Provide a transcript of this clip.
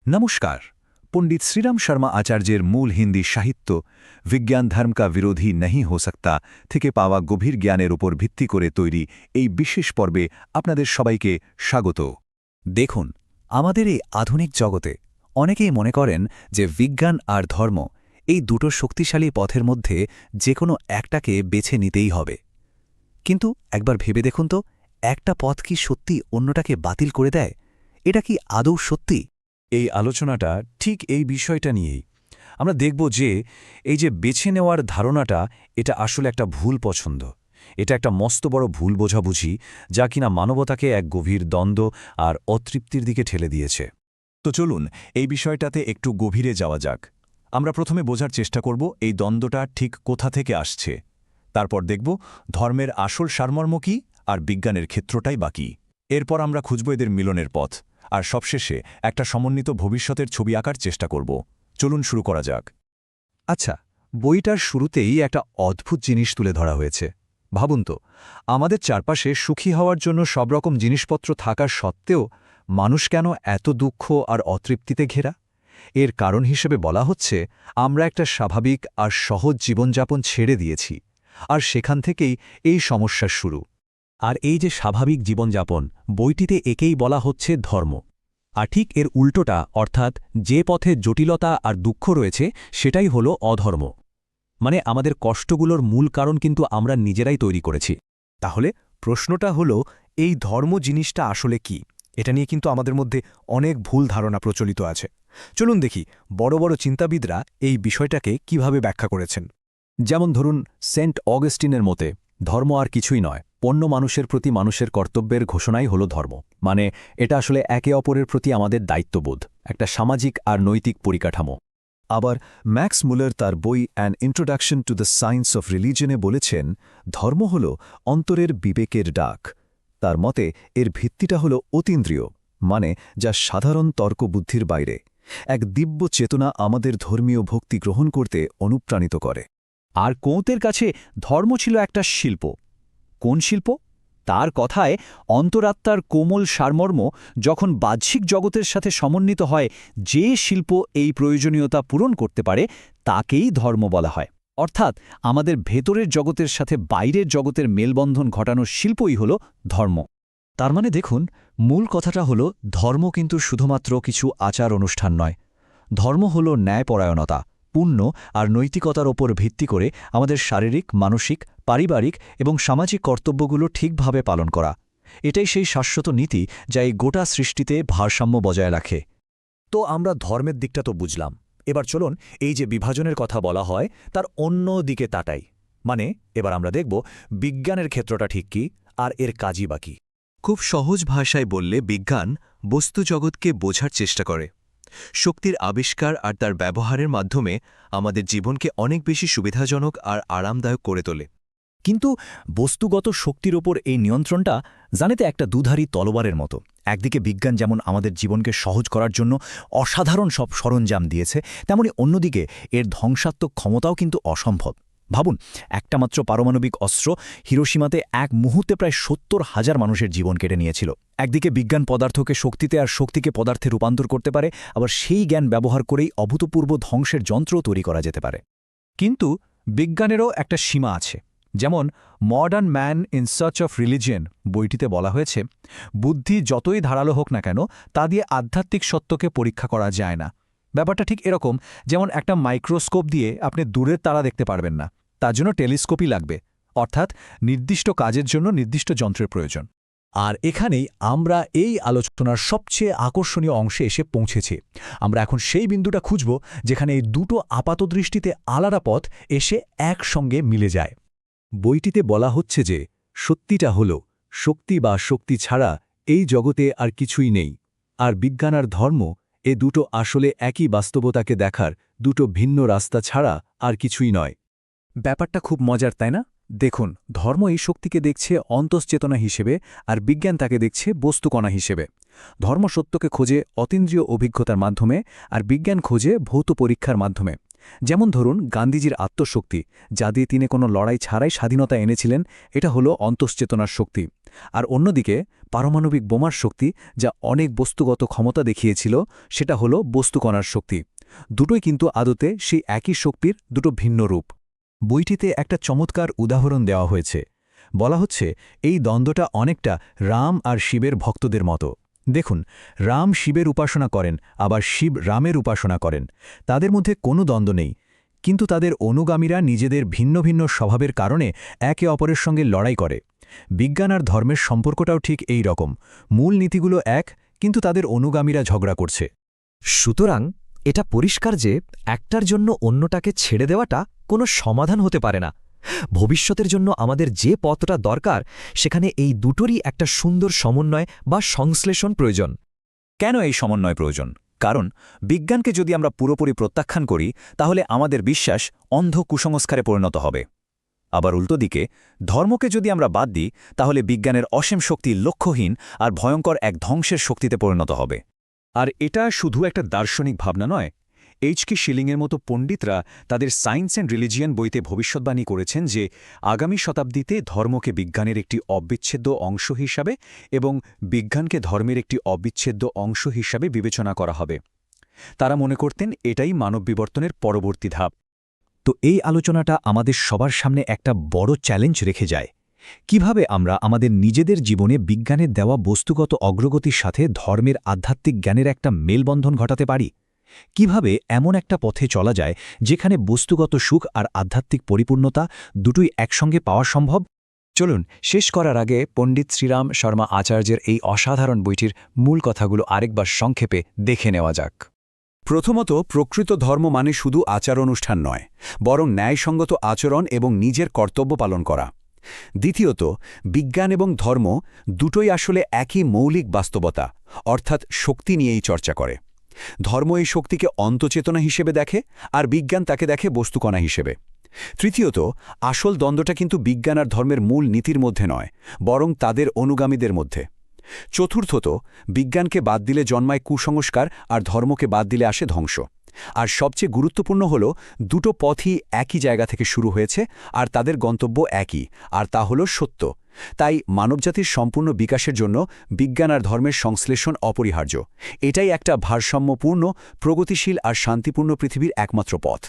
नमस्कार। पंडित श्रीराम शर्मा आचार्येर मूल हिंदी साहित्य विज्ञान धर्म का विरोधी नहीं हो सकता থেকে পাওয়া গভীর জ্ঞানের উপর ভিত্তি করে তৈরি এই বিশেষ পর্বে আপনাদের সবাইকে স্বাগত। দেখুন, আমাদের এই আধুনিক জগতে অনেকেই মনে করেন যে বিজ্ঞান আর ধর্ম এই দুটো শক্তিশালী পথের মধ্যে যে কোনো একটাকে বেছে নিতেই হবে। কিন্তু একবার ভেবে দেখুন তো, একটা পথ কি সত্যি অন্যটাকে বাতিল করে দেয়? এটা কি আদৌ সত্যি? এই আলোচনাটা ঠিক এই বিষয়টা নিয়েই। আমরা দেখব যে এই যে বেছে নেওয়ার ধারণাটা, এটা আসলে একটা ভুল পছন্দ। এটা একটা মস্ত বড় ভুল বোঝাবুঝি, যা কিনা মানবতাকে এক গভীর দ্বন্দ্ব আর অতৃপ্তির দিকে ঠেলে দিয়েছে। তো চলুন এই বিষয়টাতে একটু গভীরে যাওয়া যাক। আমরা প্রথমে বোঝার চেষ্টা করব এই দ্বন্দ্বটা ঠিক কোথা থেকে আসছে। তারপর দেখব ধর্মের আসল সারমর্ম কী আর বিজ্ঞানের ক্ষেত্রটাই বাকি। এরপর আমরা খুঁজব এদের মিলনের পথ, আর সবশেষে একটা সমন্বিত ভবিষ্যতের ছবি আঁকার চেষ্টা করব। চলুন শুরু করা যাক। আচ্ছা, বইটার শুরুতেই একটা অদ্ভুত জিনিস তুলে ধরা হয়েছে। ভাবুন তো, আমাদের চারপাশে সুখী হওয়ার জন্য সব রকম জিনিসপত্র থাকার সত্ত্বেও মানুষ কেন এত দুঃখ আর অতৃপ্তিতে ঘেরা? এর কারণ হিসেবে বলা হচ্ছে, আমরা একটা স্বাভাবিক আর সহজ জীবনযাপন ছেড়ে দিয়েছি, আর সেখান থেকেই এই সমস্যার শুরু। আর এই যে স্বাভাবিক জীবনযাপন, বইটিতে একেই বলা হচ্ছে ধর্ম। আর ঠিক এর উল্টোটা, অর্থাৎ যে পথে জটিলতা আর দুঃখ রয়েছে, সেটাই হলো অধর্ম। মানে আমাদের কষ্টগুলোর মূল কারণ কিন্তু আমরা নিজেরাই তৈরি করেছি। তাহলে প্রশ্নটা হলো, এই ধর্ম জিনিসটা আসলে কি? এটা নিয়ে কিন্তু আমাদের মধ্যে অনেক ভুল ধারণা প্রচলিত আছে। চলুন দেখি বড় বড় চিন্তাবিদরা এই বিষয়টাকে কিভাবে ব্যাখ্যা করেছেন। যেমন ধরুন, সেন্ট অগাস্টিনের মতে ধর্ম আর কিছুই নয়, অন্য মানুষের প্রতি মানুষের কর্তব্যের ঘোষণাই হলো ধর্ম। মানে এটা আসলে একে অপরের প্রতি আমাদের দায়িত্ববোধ, একটা সামাজিক আর নৈতিক পরিকাঠামো। আবার ম্যাক্স মুলার তার বই an introduction to the science of রিলিজনে বলেছেন, ধর্ম হল অন্তরের বিবেকের ডাক। তার মতে এর ভিত্তিটা হল অতীন্দ্রিয়, মানে যা সাধারণ তর্কবুদ্ধির বাইরে। এক দিব্য চেতনা আমাদের ধর্মীয় ভক্তি গ্রহণ করতে অনুপ্রাণিত করে। আর কোঁতের কাছে ধর্ম ছিল একটা শিল্প। কোন শিল্প? তার কথায়, অন্তরাত্মার কোমল সারমর্ম যখন বাহ্যিক জগতের সাথে সমন্বিত হয়, যে শিল্প এই প্রয়োজনীয়তা পূরণ করতে পারে, তাকেই ধর্ম বলা হয়। অর্থাৎ আমাদের ভেতরের জগতের সাথে বাইরের জগতের মেলবন্ধন ঘটানোর শিল্পই হল ধর্ম। তার মানে দেখুন, মূল কথাটা হল, ধর্ম কিন্তু শুধুমাত্র কিছু আচার অনুষ্ঠান নয়। ধর্ম হল ন্যায়পরায়ণতা, পুণ্য আর নৈতিকতার ওপর ভিত্তি করে আমাদের শারীরিক, মানসিক, পারিবারিক এবং সামাজিক কর্তব্যগুলো ঠিকভাবে পালন করা। এটাই সেই শাশ্বত নীতি যা এই গোটা সৃষ্টিতে ভারসাম্য বজায় রাখে। তো আমরা ধর্মের দিকটা তো বুঝলাম। এবার চলুন এই যে বিভাজনের কথা বলা হয়, তার অন্য দিকে তাটাই। মানে এবার আমরা দেখব বিজ্ঞানের ক্ষেত্রটা ঠিক কী আর এর কাজই বাকি। খুব সহজ ভাষায় বললে, বিজ্ঞান বস্তুজগৎকে বোঝার চেষ্টা করে। শক্তির আবিষ্কার আর তার ব্যবহারের মাধ্যমে আমাদের জীবনকে অনেক বেশি সুবিধাজনক আর আরামদায়ক করে তোলে। কিন্তু বস্তুগত শক্তির ওপর এই নিয়ন্ত্রণটা জানেতে একটা দুধারী তলোয়ারের মতো। একদিকে বিজ্ঞান যেমন আমাদের জীবনকে সহজ করার জন্য অসাধারণ সব সরঞ্জাম দিয়েছে, তেমনি অন্যদিকে এর ধ্বংসাত্মক ক্ষমতাও কিন্তু অসম্ভব। ভাবুন, একটা মাত্র পারমাণবিক অস্ত্র হিরোশিমাতে এক মুহূর্তে প্রায় ৭০,০০০ মানুষের জীবন কেড়ে নিয়েছিল। একদিকে বিজ্ঞান পদার্থকে শক্তিতে আর শক্তিকে পদার্থে রূপান্তর করতে পারে, আবার সেই জ্ঞান ব্যবহার করেই অভূতপূর্ব ধ্বংসের যন্ত্রও তৈরি করা যেতে পারে। কিন্তু বিজ্ঞানেরও একটা সীমা আছে। যেমন modern man in search of religion বইটিতে বলা হয়েছে, বুদ্ধি যতই ধারালো হোক না কেন, তা দিয়ে আধ্যাত্মিক সত্যকে পরীক্ষা করা যায় না। ব্যাপারটা ঠিক এরকম, যেমন একটা মাইক্রোস্কোপ দিয়ে আপনি দূরের তারা দেখতে পারবেন না, তার জন্য টেলিস্কোপই লাগবে। অর্থাৎ নির্দিষ্ট কাজের জন্য নির্দিষ্ট যন্ত্রের প্রয়োজন। আর এখানেই আমরা এই আলোচনার সবচেয়ে আকর্ষণীয় অংশে এসে পৌঁছেছি। আমরা এখন সেই বিন্দুটা খুঁজব যেখানে এই দুটো আপাতদৃষ্টিতে আলাদা পথ এসে একসঙ্গে মিলে যায়। বইটিতে বলা হচ্ছে যে সত্যিটা হল, শক্তি বা শক্তি ছাড়া এই জগতে আর কিছুই নেই। আর বিজ্ঞান আর ধর্ম, এ দুটো আসলে একই বাস্তবতাকে দেখার দুটো ভিন্ন রাস্তা ছাড়া আর কিছুই নয়। ব্যাপারটা খুব মজার, তাই না? দেখুন, ধর্ম এই শক্তিকে দেখছে অন্তশ্চেতনা হিসেবে, আর বিজ্ঞান তাকে দেখছে বস্তুকণা হিসেবে। ধর্ম সত্যকে খোঁজে অতীন্দ্রিয় অভিজ্ঞতার মাধ্যমে, আর বিজ্ঞান খোঁজে ভৌত পরীক্ষার মাধ্যমে। যেমন ধরুন গান্ধীজির আত্মশক্তি, যা দিয়ে তিনি কোনো লড়াই ছাড়াই স্বাধীনতা এনেছিলেন, এটা হলো অন্তশ্চেতনার শক্তি। আর অন্যদিকে পারমাণবিক বোমার শক্তি, যা অনেক বস্তুগত ক্ষমতা দেখিয়েছিল, সেটা হলো বস্তুকণার শক্তি। দুটোই কিন্তু আদতে সেই একই শক্তির দুটো ভিন্ন রূপ। বইটিতে একটা চমৎকার উদাহরণ দেওয়া হয়েছে। বলা হচ্ছে এই দ্বন্দ্বটা অনেকটা রাম আর শিবের ভক্তদের মতো। দেখুন, রাম শিবের উপাসনা করেন, আবার শিব রামের উপাসনা করেন। তাদের মধ্যে কোনো দ্বন্দ্ব নেই, কিন্তু তাদের অনুগামীরা নিজেদের ভিন্ন ভিন্ন স্বভাবের কারণে একে অপরের সঙ্গে লড়াই করে। বিজ্ঞান আর ধর্মের সম্পর্কটাও ঠিক এই রকম। মূল নীতিগুলো এক, কিন্তু তাদের অনুগামীরা ঝগড়া করছে। সুতরাং এটা পরিষ্কার যে একটার জন্য অন্যটাকে ছেড়ে দেওয়াটা কোনো সমাধান হতে পারে না। ভবিষ্যতের জন্য আমাদের যে পথটা দরকার, সেখানে এই দুটোরই একটা সুন্দর সমন্বয় বা সংশ্লেষণ প্রয়োজন। কেন এই সমন্বয় প্রয়োজন? কারণ বিজ্ঞানকে যদি আমরা পুরোপুরি প্রত্যাখ্যান করি, তাহলে আমাদের বিশ্বাস অন্ধ কুসংস্কারে পরিণত হবে। আবার উল্টো দিকে ধর্মকে যদি আমরা বাদ দিই, তাহলে বিজ্ঞানের অসীম শক্তি লক্ষ্যহীন আর ভয়ঙ্কর এক ধ্বংসের শক্তিতে পরিণত হবে। আর এটা শুধু একটা দার্শনিক ভাবনা নয়। এইচ.কে শিলিংয়ের মতো পণ্ডিতরা তাদের সায়েন্স অ্যান্ড রিলিজিয়ন বইতে ভবিষ্যদ্বাণী করেছেন যে আগামী শতাব্দীতে ধর্মকে বিজ্ঞানের একটি অবিচ্ছেদ্য অংশ হিসাবে এবং বিজ্ঞানকে ধর্মের একটি অবিচ্ছেদ্য অংশ হিসাবে বিবেচনা করা হবে। তারা মনে করতেন এটাই মানব বিবর্তনের পরবর্তী ধাপ। তো এই আলোচনাটা আমাদের সবার সামনে একটা বড় চ্যালেঞ্জ রেখে যায়। কিভাবে আমরা আমাদের নিজেদের জীবনে বিজ্ঞানের দেওয়া বস্তুগত অগ্রগতির সাথে ধর্মের আধ্যাত্মিক জ্ঞানের একটা মেলবন্ধন ঘটাতে পারি? কিভাবে এমন একটা পথে চলা যায় যেখানে বস্তুগত সুখ আর আধ্যাত্মিক পরিপূর্ণতা দুটোই একসঙ্গে পাওয়া সম্ভব? চলুন শেষ করার আগে পণ্ডিত শ্রীরাম শর্মা আচার্যের এই অসাধারণ বইটির মূল কথাগুলো আরেকবার সংক্ষেপে দেখে নেওয়া যাক। প্রথমত, প্রকৃত ধর্ম মানে শুধু আচার অনুষ্ঠান নয়, বরং ন্যায়সঙ্গত আচরণ এবং নিজের কর্তব্য পালন করা। দ্বিতীয়ত, বিজ্ঞান এবং ধর্ম দুটোই আসলে একই মৌলিক বাস্তবতা, অর্থাৎ শক্তি নিয়েই চর্চা করে। ধর্ম এই শক্তিকে অন্তচেতনা হিসেবে দেখে, আর বিজ্ঞান তাকে দেখে বস্তুকণা হিসেবে। তৃতীয়ত, আসল দ্বন্দ্বটা কিন্তু বিজ্ঞান আর ধর্মের মূল নীতির মধ্যে নয়, বরং তাদের অনুগামীদের মধ্যে। চতুর্থত, বিজ্ঞানকে বাদ দিলে জন্মায় কুসংস্কার, আর ধর্মকে বাদ দিলে আসে ধ্বংস। আর সবচেয়ে গুরুত্বপূর্ণ হল, দুটো পথই একই জায়গা থেকে শুরু হয়েছে, আর তাদের গন্তব্য একই, আর তা হল সত্য। তাই মানবজাতির সম্পূর্ণ বিকাশের জন্য বিজ্ঞান আর ধর্মের সংশ্লেষণ অপরিহার্য। এটাই একটা ভারসাম্যপূর্ণ, প্রগতিশীল আর শান্তিপূর্ণ পৃথিবীর একমাত্র পথ।